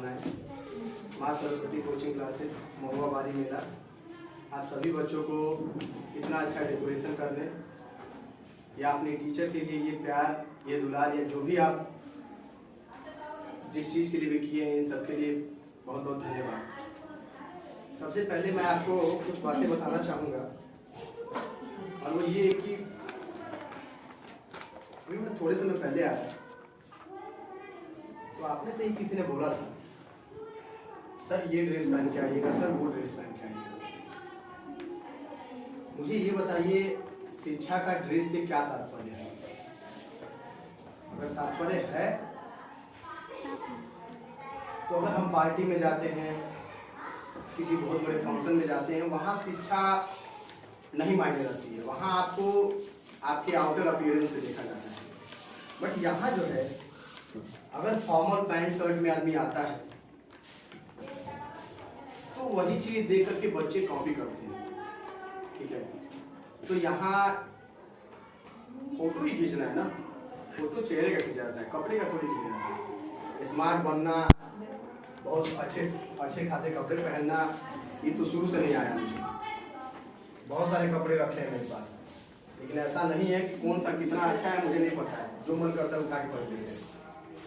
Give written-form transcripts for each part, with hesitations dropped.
शुभकामनाएं। माँ Saraswati coaching classes महुआ बारी मेला आप सभी बच्चों को इतना अच्छा डेकोरेशन करने या अपने टीचर के लिए ये प्यार, ये दुलार या जो भी आप जिस चीज़ के लिए भी किए हैं, इन सब के लिए बहुत बहुत धन्यवाद। सबसे पहले मैं आपको कुछ बातें बताना चाहूँगा और वो ये कि अभी मैं थोड़े समय पहले आया तो आप में से ही किसी ने बोला था, सर ये ड्रेस पहन के आइएगा, सर वो ड्रेस पहन के आइएगा। मुझे ये बताइए, शिक्षा का ड्रेस से क्या तात्पर्य है? अगर तात्पर्य है तो अगर हम पार्टी में जाते हैं, किसी बहुत बड़े फंक्शन में जाते हैं, वहाँ शिक्षा नहीं मायने रखती है, वहाँ आपको आपके आउटर अपीयरेंस से देखा जाता है। बट यहाँ जो है, अगर फॉर्मल पैंट शर्ट में आदमी आता है तो वही चीज देख करके बच्चे कॉपी करते हैं, ठीक है? तो यहाँ फोटो ही खींचना है ना, फोटो चेहरे का खींचा जाता है, कपड़े का थोड़ी खींचा जाता है। स्मार्ट बनना, बहुत अच्छे खासे कपड़े पहनना, ये तो शुरू से नहीं आया मुझे। बहुत सारे कपड़े रखे हैं मेरे पास, लेकिन ऐसा नहीं है कि कौन सा कितना अच्छा है मुझे नहीं पता है, जो मन करता है उठा के पहन लेते हैं,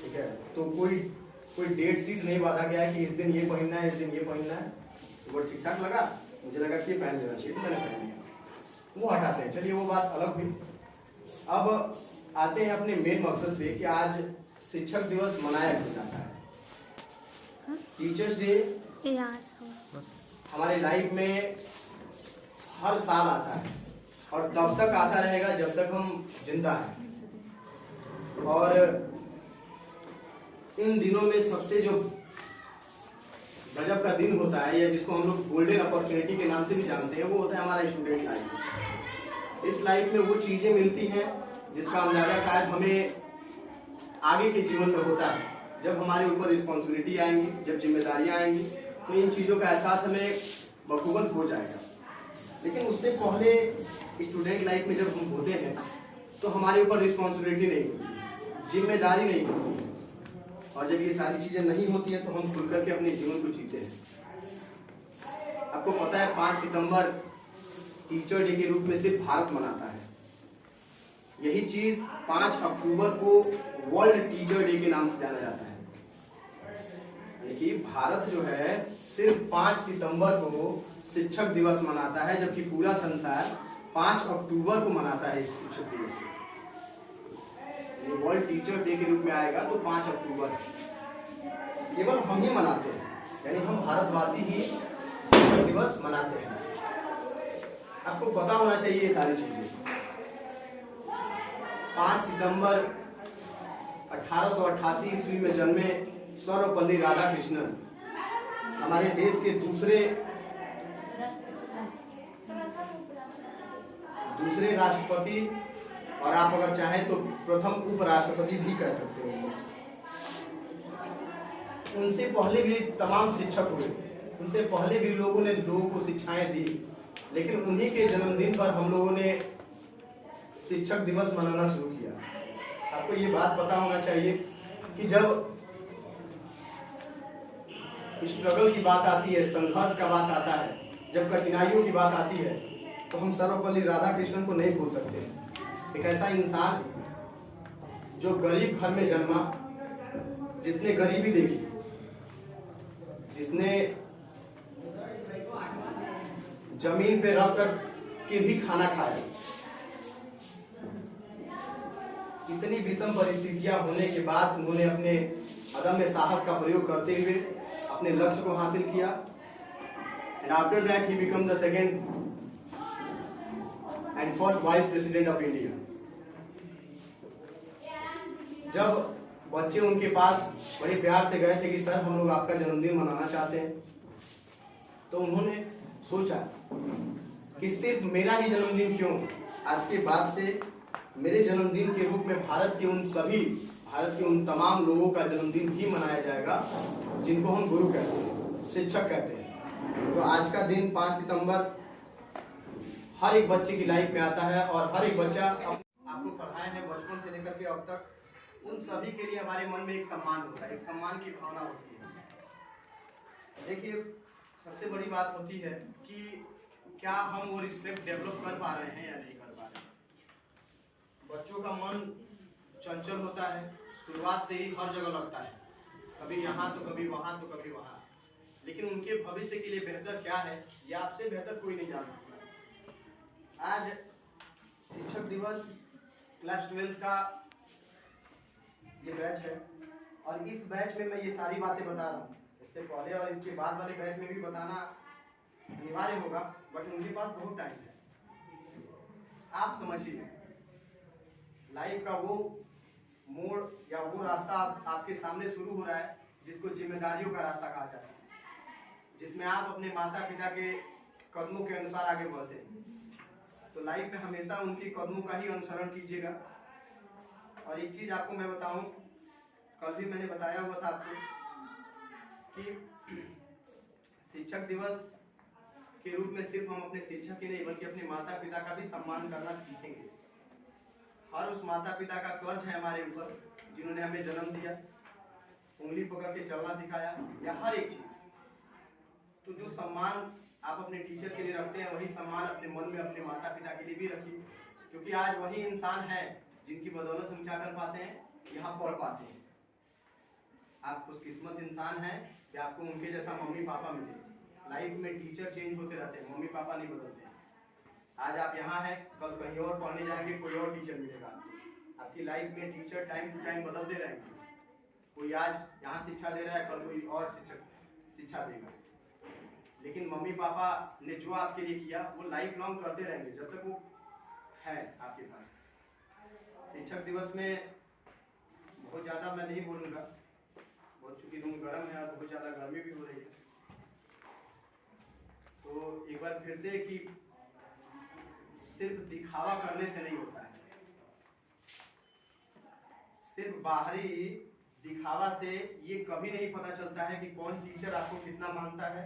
ठीक है? तो कोई डेट शीट नहीं बांधा गया है कि इस दिन ये पहनना है, इस दिन ये पहनना है। वो ठीक ठाक लगा, मुझे लगा कि ये पहन लेना चाहिए, मैंने पहन लिया, वो हटाते हैं। चलिए वो बात अलग हुई। अब आते हैं अपने मेन मकसद पे कि आज शिक्षक दिवस मनाया क्यों जाता है। टीचर्स डे हमारे लाइफ में हर साल आता है और तब तक आता रहेगा जब तक हम जिंदा हैं। और इन दिनों में सबसे जो गजब का दिन होता है, या जिसको हम लोग गोल्डन अपॉर्चुनिटी के नाम से भी जानते हैं, वो होता है हमारा स्टूडेंट लाइफ। इस लाइफ में वो चीजें मिलती हैं जिसका अंदाजा शायद हमें आगे के जीवन में होता है। जब हमारे ऊपर रिस्पॉन्सिबिलिटी आएंगी, जब जिम्मेदारियां आएंगी, तो इन चीजों का एहसास हमें बखूबन हो जाएगा। लेकिन उससे पहले स्टूडेंट लाइफ में जब हम होते हैं तो हमारे ऊपर रिस्पॉन्सिबिलिटी नहीं होती, जिम्मेदारी नहीं होती, और जब ये सारी चीजें नहीं होती है तो हम खुल करके अपने जीवन को जीते हैं। आपको पता है 5 सितंबर टीचर डे के रूप में सिर्फ भारत मनाता है। यही चीज 5 अक्टूबर को वर्ल्ड टीचर डे के नाम से जाना जाता है। यानी कि भारत जो है सिर्फ 5 सितंबर को शिक्षक दिवस मनाता है, जबकि पूरा संसार 5 अक्टूबर को मनाता है इस शिक्षक दिवस को। वर्ल्ड टीचर डे के रूप में आएगा तो 5 अक्टूबर केवल हम ही मनाते हैं, यानी हम भारतवासी ही शिक्षक दिवस मनाते हैं। आपको पता होना चाहिए ये सारी चीजें। 5 सितंबर 1888 ईस्वी में जन्मे सर्वपल्ली राधाकृष्णन हमारे देश के दूसरे राष्ट्रपति, और आप अगर चाहें तो प्रथम उपराष्ट्रपति भी कह सकते हो। उनसे पहले भी तमाम शिक्षक हुए, उनसे पहले भी लोगों ने लोगों को शिक्षाएं दी, लेकिन उन्हीं के जन्मदिन पर हम लोगों ने शिक्षक दिवस मनाना शुरू किया। आपको ये बात पता होना चाहिए कि जब स्ट्रगल की बात आती है, संघर्ष का बात आता है, जब कठिनाइयों की बात आती है, तो हम सर्वपल्ली राधाकृष्णन को नहीं भूल सकते। एक ऐसा इंसान जो गरीब घर में जन्मा, जिसने गरीबी देखी, जिसने जमीन पे रख कर के भी खाना खाया। इतनी विषम परिस्थितियां होने के बाद उन्होंने अपने अदम्य साहस का प्रयोग करते हुए अपने लक्ष्य को हासिल किया। And after that he become the second and first vice president of India. जब बच्चे उनके पास बड़े प्यार से गए थे कि सर हम लोग आपका जन्मदिन मनाना चाहते हैं, तो उन्होंने सोचा कि सिर्फ मेरा ही जन्मदिन क्यों, आज के बाद से मेरे जन्मदिन के रूप में भारत के उन तमाम लोगों का जन्मदिन भी मनाया जाएगा जिनको हम गुरु कहते हैं, शिक्षक कहते हैं। तो आज का दिन 5 सितंबर हर एक बच्चे की लाइफ में आता है, और हर एक बच्चा आपको पढ़ाए हैं बचपन से लेकर के अब तक, उन सभी के लिए हमारे मन में एक सम्मान होता है, एक सम्मान की भावना होती है। देखिए, सबसे बड़ी बात होती है कि क्या हम वो रिस्पेक्ट डेवलप कर पा रहे हैं या नहीं कर पा रहे हैं। बच्चों का मन चंचल होता है, शुरुआत से ही हर जगह लगता है, कभी यहाँ तो कभी वहाँ तो कभी वहाँ, लेकिन उनके भविष्य के लिए बेहतर क्या है ये आपसे बेहतर कोई नहीं जान सकता। आज शिक्षक दिवस क्लास 12 का ये बैच है और इस बैच में मैं ये सारी बातें बता रहा हूँ। इससे पहले और इसके बाद वाले बैच में भी बताना अनिवार्य होगा, बट उनके पास बहुत टाइम है। आप समझिए, लाइफ का वो मोड़ या वो रास्ता आपके सामने शुरू हो रहा है जिसको जिम्मेदारियों का रास्ता कहा जाता है, जिसमें आप अपने माता पिता के कदमों के अनुसार आगे बढ़ते हैं। तो लाइफ में हमेशा उनके कदमों का ही अनुसरण कीजिएगा। और एक चीज़ आपको मैं बताऊं, कल भी मैंने बताया हुआ था आपको कि शिक्षक दिवस के रूप में सिर्फ हम अपने शिक्षक ही नहीं बल्कि अपने माता पिता का भी सम्मान करना सीखेंगे। हर उस माता पिता का कर्ज है हमारे ऊपर जिन्होंने हमें जन्म दिया, उंगली पकड़ के चलना सिखाया, या हर एक चीज़। तो जो सम्मान आप अपने टीचर के लिए रखते हैं वही सम्मान अपने मन में अपने माता पिता के लिए भी रखिए, क्योंकि आज वही इंसान है जिनकी बदौलत हम क्या कर पाते हैं, यहाँ पढ़ पाते हैं। आप खुशकिस्मत इंसान हैं कि आपको उनके जैसा मम्मी पापा मिले। लाइफ में टीचर चेंज होते रहते हैं, मम्मी पापा नहीं बदलते। आज आप यहाँ हैं, कल कहीं और पढ़ने जाएंगे, कोई और टीचर मिलेगा आपको। आपकी लाइफ में टीचर टाइम टू टाइम बदलते रहेंगे। कोई आज यहाँ शिक्षा दे रहा है, कल कोई और शिक्षक शिक्षा देगा, लेकिन मम्मी पापा ने जो आपके लिए किया वो लाइफ लॉन्ग करते रहेंगे जब तक वो है आपके पास। शिक्षक दिवस में बहुत ज़्यादा मैं नहीं बोलूँगा, बहुत चूँकि रूम गर्म है और बहुत ज़्यादा गर्मी भी हो रही है। तो एक बार फिर से कि सिर्फ दिखावा करने से नहीं होता है, सिर्फ बाहरी दिखावा से ये कभी नहीं पता चलता है कि कौन टीचर आपको कितना मानता है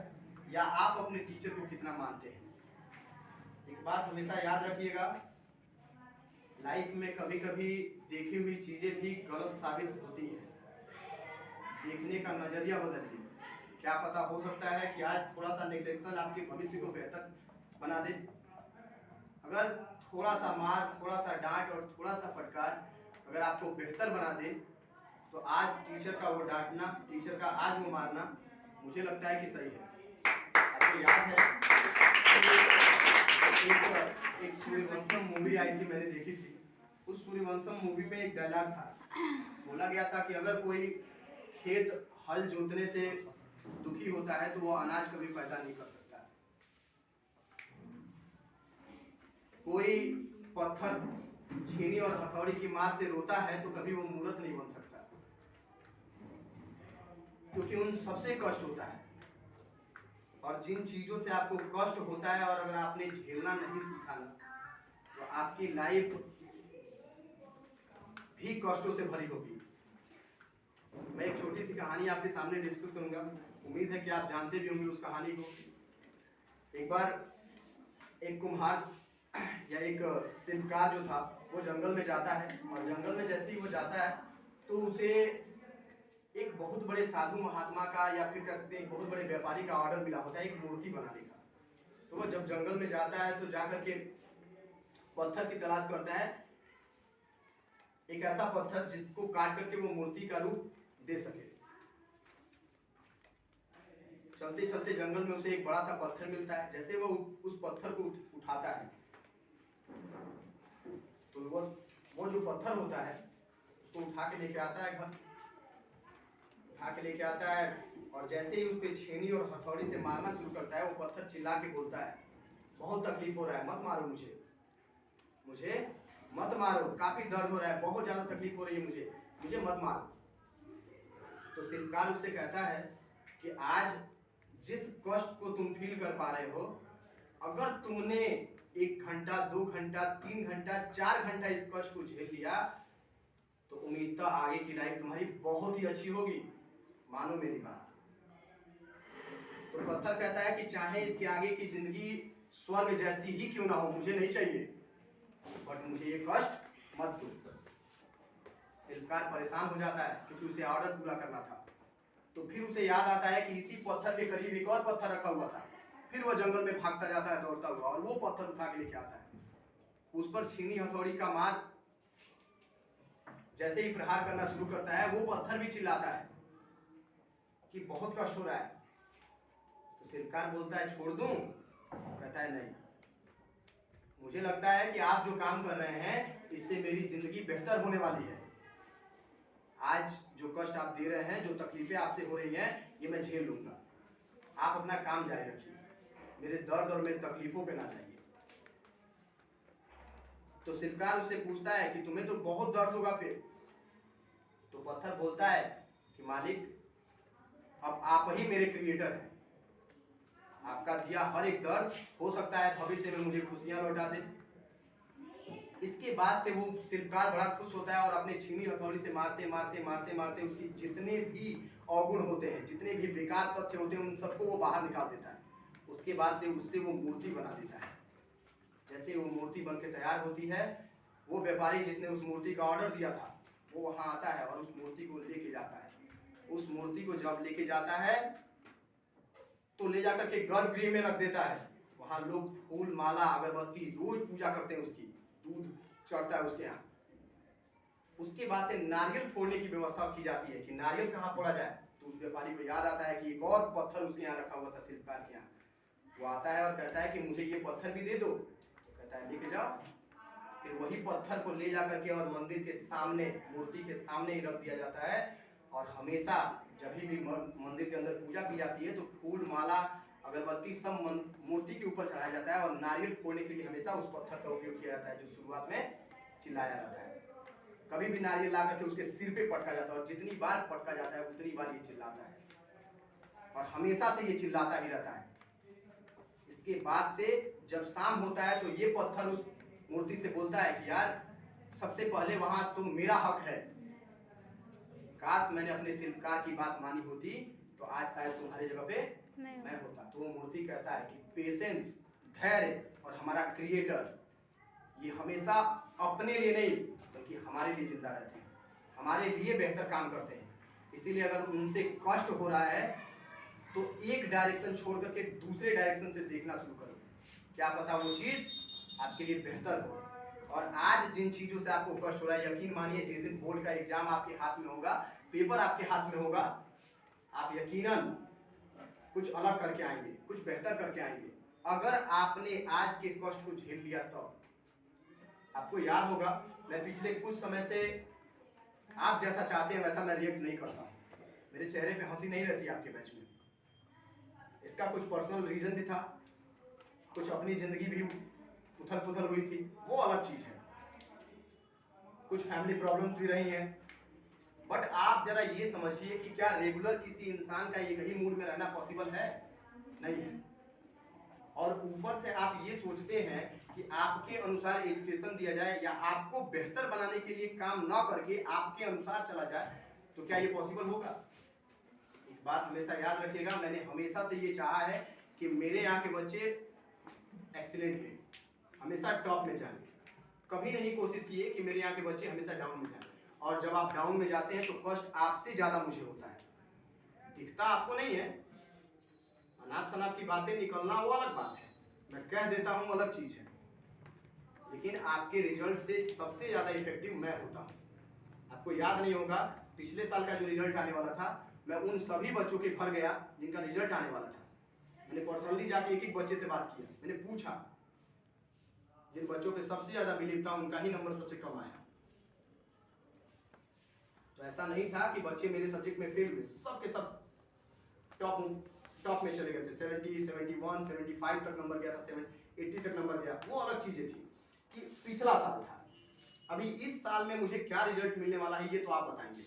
या आप अपने टीचर को कितना मानते हैं। एक बात हमेशा याद रखिएगा, लाइफ में कभी कभी देखी हुई चीजें भी गलत साबित होती हैं। देखने का नजरिया बदलिए। क्या पता हो सकता है कि आज थोड़ा सा नेग्लेक्शन आपके भविष्य को बेहतर बना दे। अगर थोड़ा सा मार, थोड़ा सा डांट और थोड़ा सा फटकार अगर आपको बेहतर बना दे, तो आज टीचर का वो डांटना, टीचर का आज वो मारना मुझे लगता है कि सही है। आपको याद है एक सूर्यवंशम मूवी आई थी, मैंने देखी थी। उस सूर्यवंशम मूवी में एक डायलॉग था, बोला गया था कि अगर कोई खेत हल जोतने से दुखी होता है तो वो अनाज कभी पैदा नहीं कर सकता। कोई पत्थर छीनी और हथौड़ी की मार से रोता है तो कभी वो मूर्त नहीं बन सकता, क्योंकि उन सबसे कष्ट होता है। और जिन चीजों से आपको कष्ट होता है और अगर आपने झेलना नहीं सीखा ना, तो आपकी लाइफ भी कष्टों से भरी होगी। मैं एक छोटी सी कहानी आपके सामने डिस्कस करूंगा, उम्मीद है कि आप जानते भी होंगे उस कहानी को। एक बार एक कुम्हार या एक शिल्पकार जो था वो जंगल में जाता है, और जंगल में जैसे ही वो जाता है तो उसे एक बहुत बड़े साधु महात्मा का या फिर कह सकते हैं बहुत बड़े व्यापारी का ऑर्डर मिला होता है एक मूर्ति बनाने का। तो वो जब जंगल में जाता है तो जाकर के पत्थर की तलाश करता है, एक ऐसा पत्थर जिसको काट करके वो मूर्ति का रूप दे सके। चलते चलते जंगल में उसे एक बड़ा सा पत्थर मिलता है। जैसे वो उस पत्थर को उठाता है तो वो जो पत्थर होता है उसको उठा के लेके आता है घर, उठा के लेके आता है, और जैसे ही उस पे छेनी और हथौड़ी से मारना शुरू करता है वो पत्थर चिल्ला के बोलता है, बहुत तकलीफ हो रहा है, मत मारो मुझे मत मारो, काफी दर्द हो रहा है, बहुत ज्यादा तकलीफ हो रही है मुझे मत मारो। तो शिल्पकार उससे कहता है कि आज जिस कष्ट को तुम फील कर पा रहे हो, अगर तुमने 1 घंटा 2 घंटा 3 घंटा 4 घंटा इस कष्ट को झेल लिया तो उम्मीद तो आगे की लाइफ तुम्हारी बहुत ही अच्छी होगी, मानो मेरी बात। तो पत्थर कहता है कि चाहे इसके आगे की जिंदगी स्वर्ग जैसी ही क्यों ना हो, मुझे नहीं चाहिए, बट मुझे ये कष्ट मत दो। शिल्पकार परेशान हो जाता है क्योंकि उसे ऑर्डर पूरा करना था। तो फिर उसे याद आता है कि इसी पत्थर के करीब एक और पत्थर रखा हुआ था। फिर वो जंगल में भागता जाता है दौड़ता हुआ और वो पत्थर उठा के लेके आता है। उस पर छीनी हथौड़ी का मार जैसे ही प्रहार करना शुरू करता है, वो पत्थर भी चिल्लाता है कि बहुत कष्ट हो रहा है। तो शिल्पकार बोलता है छोड़ दूं? कहता है नहीं, मुझे लगता है कि आप जो काम कर रहे हैं इससे मेरी जिंदगी बेहतर होने वाली है। आज जो कष्ट आप दे रहे हैं, जो तकलीफें आपसे हो रही हैं, ये मैं झेल लूंगा। आप अपना काम जारी रखिए, मेरे दर्द और मेरी तकलीफों पे ना जाइए। तो शिल्पकार उससे पूछता है कि तुम्हें तो बहुत दर्द होगा फिर। तो पत्थर बोलता है कि मालिक, अब आप ही मेरे क्रिएटर हैं। आपका दिया हर एक दर्द हो सकता है भविष्य में मुझे खुशियां लौटा दे। इसके बाद से वो शिल्पकार बड़ा खुश होता है और अपने छीनी हथौड़ी से मारते मारते मारते मारते उसकी जितने भी अवगुण होते हैं, जितने भी बेकार तथ्य होते हैं, उन सबको वो बाहर निकाल देता है। उसके बाद से उससे वो मूर्ति बना देता है। जैसे वो मूर्ति बन के तैयार होती है, वो व्यापारी जिसने उस मूर्ति का ऑर्डर दिया था वो वहां आता है और उस मूर्ति को लेके जाता है। उस मूर्ति को जब लेके जाता है तो ले जाकर के गर्भगृह में रख देता है। वहां लोग फूल माला अगरबत्ती रोज पूजा करते हैं, उसकी दूध चढ़ता है उसके यहाँ। उसके बाद से नारियल फोड़ने की व्यवस्था की जाती है कि नारियल कहाँ फोड़ा जाए। तो उस व्यापारी को याद आता है कि एक और पत्थर उसके यहाँ रखा हुआ था शिल्पकार के यहाँ। वो आता है और कहता है कि मुझे ये पत्थर भी दे दो। तो कहता है लेके जाओ। फिर वही पत्थर को ले जाकर के और मंदिर के सामने, मूर्ति के सामने ही रख दिया जाता है। और हमेशा जब भी मंदिर के अंदर पूजा की जाती है तो फूल माला अगरबत्ती सब मूर्ति के ऊपर चढ़ाया जाता है और नारियल फोड़ने के लिए हमेशा उस पत्थर का उपयोग किया जाता है जो शुरुआत में चिल्लाया जाता है। कभी भी नारियल ला करके उसके सिर पे पटका जाता है और जितनी बार पटका जाता है उतनी बार ये चिल्लाता है और हमेशा से ये चिल्लाता ही रहता है। इसके बाद से जब शाम होता है तो ये पत्थर उस मूर्ति से बोलता है कि यार सबसे पहले वहां तो मेरा हक है, काश मैंने अपने शिल्पकार की बात मानी होती तो आज शायद तुम्हारे जगह पे मैं होता। तो वो मूर्ति कहता है कि पेशेंस, धैर्य और हमारा क्रिएटर ये हमेशा अपने लिए नहीं बल्कि हमारे लिए जिंदा रहते हैं, हमारे लिए बेहतर काम करते हैं। इसीलिए अगर उनसे कष्ट हो रहा है तो एक डायरेक्शन छोड़ करके दूसरे डायरेक्शन से देखना शुरू करो, क्या पता वो चीज आपके लिए बेहतर हो। और आज जिन चीजों से आपको कष्ट हो रहा है, यकीन मानिए जिस दिन बोर्ड का एग्जाम आपके हाथ में होगा, पेपर आपके हाथ में होगा, आप यकीनन कुछ अलग करके आएंगे, कुछ बेहतर करके आएंगे। अगर आपने आज के कष्ट को झेल लिया तो आपको याद होगा मैं पिछले कुछ समय से आप जैसा चाहते हैं वैसा मैं रिएक्ट नहीं करता, मेरे चेहरे पे हंसी नहीं रहती आपके बैच में। इसका कुछ पर्सनल रीजन भी था, कुछ अपनी जिंदगी भी उथल पुथल हुई थी, वो अलग चीज है, कुछ फैमिली प्रॉब्लम्स भी रही हैं। बट आप जरा ये समझिए कि क्या रेगुलर किसी इंसान का एक ही मूड में रहना पॉसिबल है? नहीं है। और ऊपर से आप ये सोचते हैं कि आपके अनुसार एजुकेशन दिया जाए या आपको बेहतर बनाने के लिए काम ना करके आपके अनुसार चला जाए, तो क्या ये पॉसिबल होगा? एक बात हमेशा याद रखिएगा, मैंने हमेशा से ये चाहा है कि मेरे यहाँ के बच्चे एक्सीलेंट लें, हमेशा टॉप में जाएं। कभी नहीं कोशिश किए कि मेरे यहाँ के बच्चे हमेशा डाउन में जाएं। और जब आप डाउन में जाते हैं तो कष्ट आपसे ज्यादा मुझे होता है, दिखता आपको नहीं है। अनाप शनाप की बातें निकलना वो अलग बात है, मैं कह देता हूँ अलग चीज है, लेकिन आपके रिजल्ट से सबसे ज्यादा इफेक्टिव मैं होता हूँ। आपको याद नहीं होगा पिछले साल का जो रिजल्ट आने वाला था, मैं उन सभी बच्चों के घर गया जिनका रिजल्ट आने वाला था। मैंने पर्सनली जाके एक एक बच्चे से बात किया, मैंने पूछा, जिन बच्चों पे सबसे ज्यादा बिलीव था उनका ही नंबर सबसे कम आया। तो ऐसा नहीं था कि बच्चे मेरे सब्जेक्ट में फेल हुए, सब के सब टॉप में चले गए थे। 70, 71, 75 तक नंबर गया था, 80 तक नंबर गया। वो अलग चीजें थी कि पिछला साल था। अभी इस साल में मुझे क्या रिजल्ट मिलने वाला है ये तो आप बताएंगे।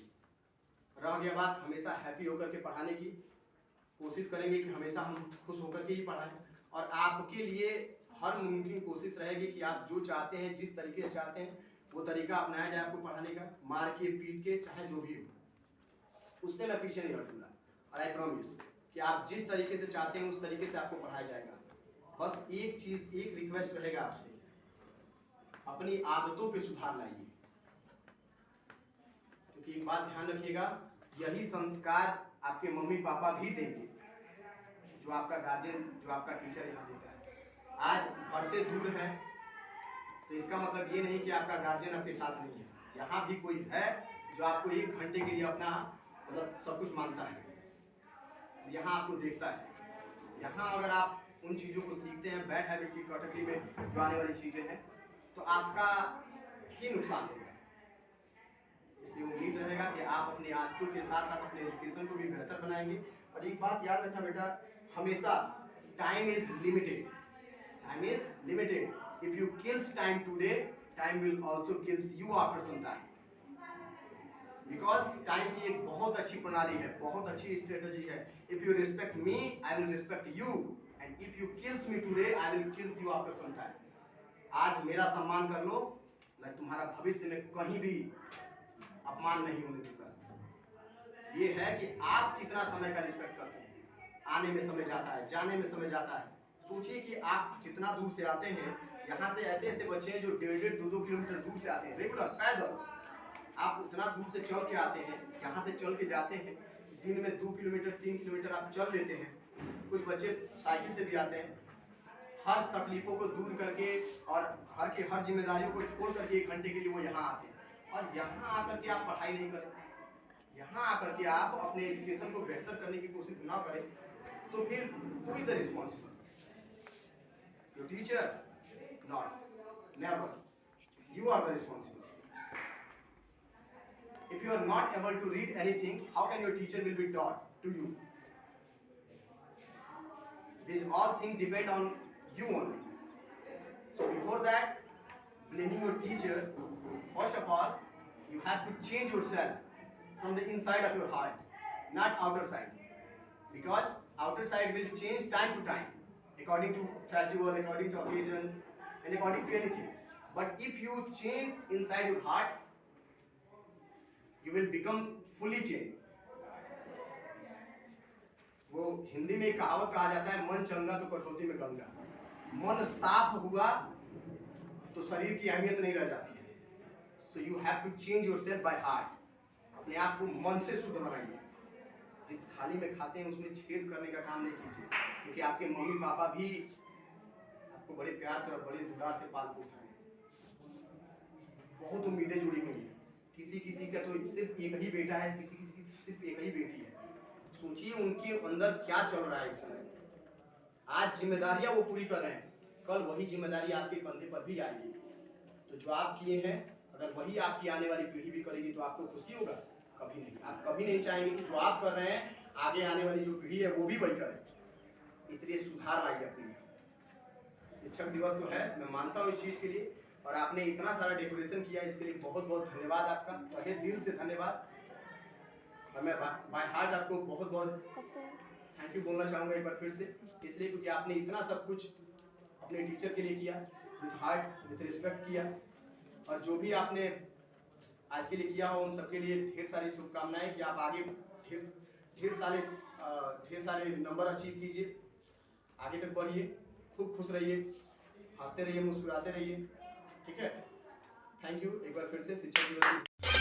रह गया बात हमेशा हैप्पी होकर के पढ़ाने की, कोशिश करेंगे कि हमेशा हम खुश होकर के ही पढ़ाएं और आपके लिए हर मुमकिन कोशिश रहेगी कि आप जो चाहते हैं, जिस तरीके से चाहते हैं वो तरीका अपनाया जाए आपको पढ़ाने का, मार के पीट के, चाहे जो भी हो, उससे मैं पीछे नहीं हटूंगा। और आई प्रॉमिस कि आप जिस तरीके से चाहते हैं उस तरीके से आपको पढ़ाया जाएगा। बस एक चीज, एक रिक्वेस्ट रहेगा आपसे, अपनी आदतों पे सुधार लाइए। क्योंकि एक बात ध्यान रखिएगा, यही संस्कार आपके मम्मी पापा भी देंगे, जो आपका गार्जियन, जो आपका टीचर यहाँ देता है। आज घर से दूर है तो इसका मतलब ये नहीं कि आपका गार्जियन आपके साथ नहीं है। यहाँ भी कोई है जो आपको 1 घंटे के लिए अपना मतलब सब कुछ मानता है, यहाँ आपको देखता है। यहाँ अगर आप उन चीज़ों को सीखते हैं, बैड हैबिट की कैटेगरी में जो आने वाली चीज़ें हैं, तो आपका ही नुकसान होगा। इसलिए उम्मीद रहेगा कि आप अपनी आदतों के साथ साथ अपने एजुकेशन को भी बेहतर बनाएंगे। और एक बात याद रखना बेटा, हमेशा time is limited, time is limited. If you kills time today, time will also kills you after some time. Because time की एक बहुत अच्छी प्रणाली है, बहुत अच्छी स्ट्रेटजी है। If you respect me, I will respect you, and if you kills me today, I will kills you after some time. आज मेरा सम्मान कर लो, मैं तुम्हारा भविष्य में कहीं भी अपमान नहीं होने दूंगा। ये है कि आप कितना समय का रिस्पेक्ट करते हैं। आने में समय जाता है, जाने में समय जाता है। सोचिए कि आप जितना दूर से आते हैं, यहाँ से ऐसे ऐसे बच्चे हैं जो 1.5 2 किलोमीटर दूर से आते हैं, रेगुलर पैदल। आप उतना दूर से चल के आते हैं, यहाँ से चल के जाते हैं, दिन में 2 किलोमीटर 3 किलोमीटर आप चल लेते हैं। कुछ बच्चे साइकिल से भी आते हैं। हर तकलीफों को दूर करके और घर की हर जिम्मेदारियों को छोड़ करके 1 घंटे के लिए वो यहाँ आते हैं। और यहाँ आकर के आप पढ़ाई नहीं करें, यहाँ आकर के आप अपने एजुकेशन को बेहतर करने की कोशिश ना करें, तो फिर who is the responsible? Your teacher? Not, never. You are the responsible. If you are not able to read anything, how can your teacher will be taught to you? These all things depend on you only. So before that, blaming your teacher, first of all, you have to change yourself from the inside of your heart, not outer side. Because outer side will change time to time, according to festival, according to occasion, and according to anything. But if you change inside your heart, you will become fully changed. वो हिंदी में एक कहावत कहा जाता है, मन चंगा तो कटौती में गंगा। मन साफ हुआ तो शरीर की अहमियत नहीं रह जाती है। So you have to change yourself by heart. अपने आप को मन से शुद्ध बनाइए। जिस थाली में खाते हैं उसमें छेद करने का काम नहीं कीजिए, क्योंकि आपके मम्मी पापा भी आपको बड़े प्यार से और बड़े दुलार से पाल पोस रहे हैं। बहुत उम्मीदें जुड़ी हुई हैं। किसी किसी का तो सिर्फ एक ही बेटा है, किसी किसी की सिर्फ एक ही बेटी है। सोचिए उनके अंदर क्या चल रहा है इस समय। आज जिम्मेदारियां वो पूरी कर रहे हैं, कल वही जिम्मेदारी आपके कंधे पर भी आएगी। तो जो आप किए हैं, अगर वही आपकी आने वाली पीढ़ी भी करेगी तो आपको खुशी होगा? कभी नहीं। आप कभी नहीं चाहेंगे कि जो आप कर रहे हैं आगे आने वाली जो पीढ़ी है वो भी वही करे। इसलिए सुधार लाइए अपनी में। शिक्षक दिवस तो है, मैं मानता हूँ इस चीज के लिए, और आपने इतना सारा डेकोरेशन किया, इसके लिए बहुत बहुत धन्यवाद आपका, तहे दिल से धन्यवाद। और मैं बाय हार्ट आपको बहुत बहुत थैंक यू बोलना चाहूँगा एक बार फिर से, इसलिए क्योंकि आपने इतना सब कुछ अपने टीचर के लिए किया, विथ हार्ट विथ रिस्पेक्ट किया। और जो भी आपने आज के लिए किया हो उन सबके लिए ढेर सारी शुभकामनाएं कि आप आगे ढेर सारे नंबर अचीव कीजिए, आगे तक बढ़िए, खूब खुश रहिए, हंसते रहिए, मुस्कुराते रहिए। ठीक है, थैंक यू एक बार फिर से शिक्षक दिवस।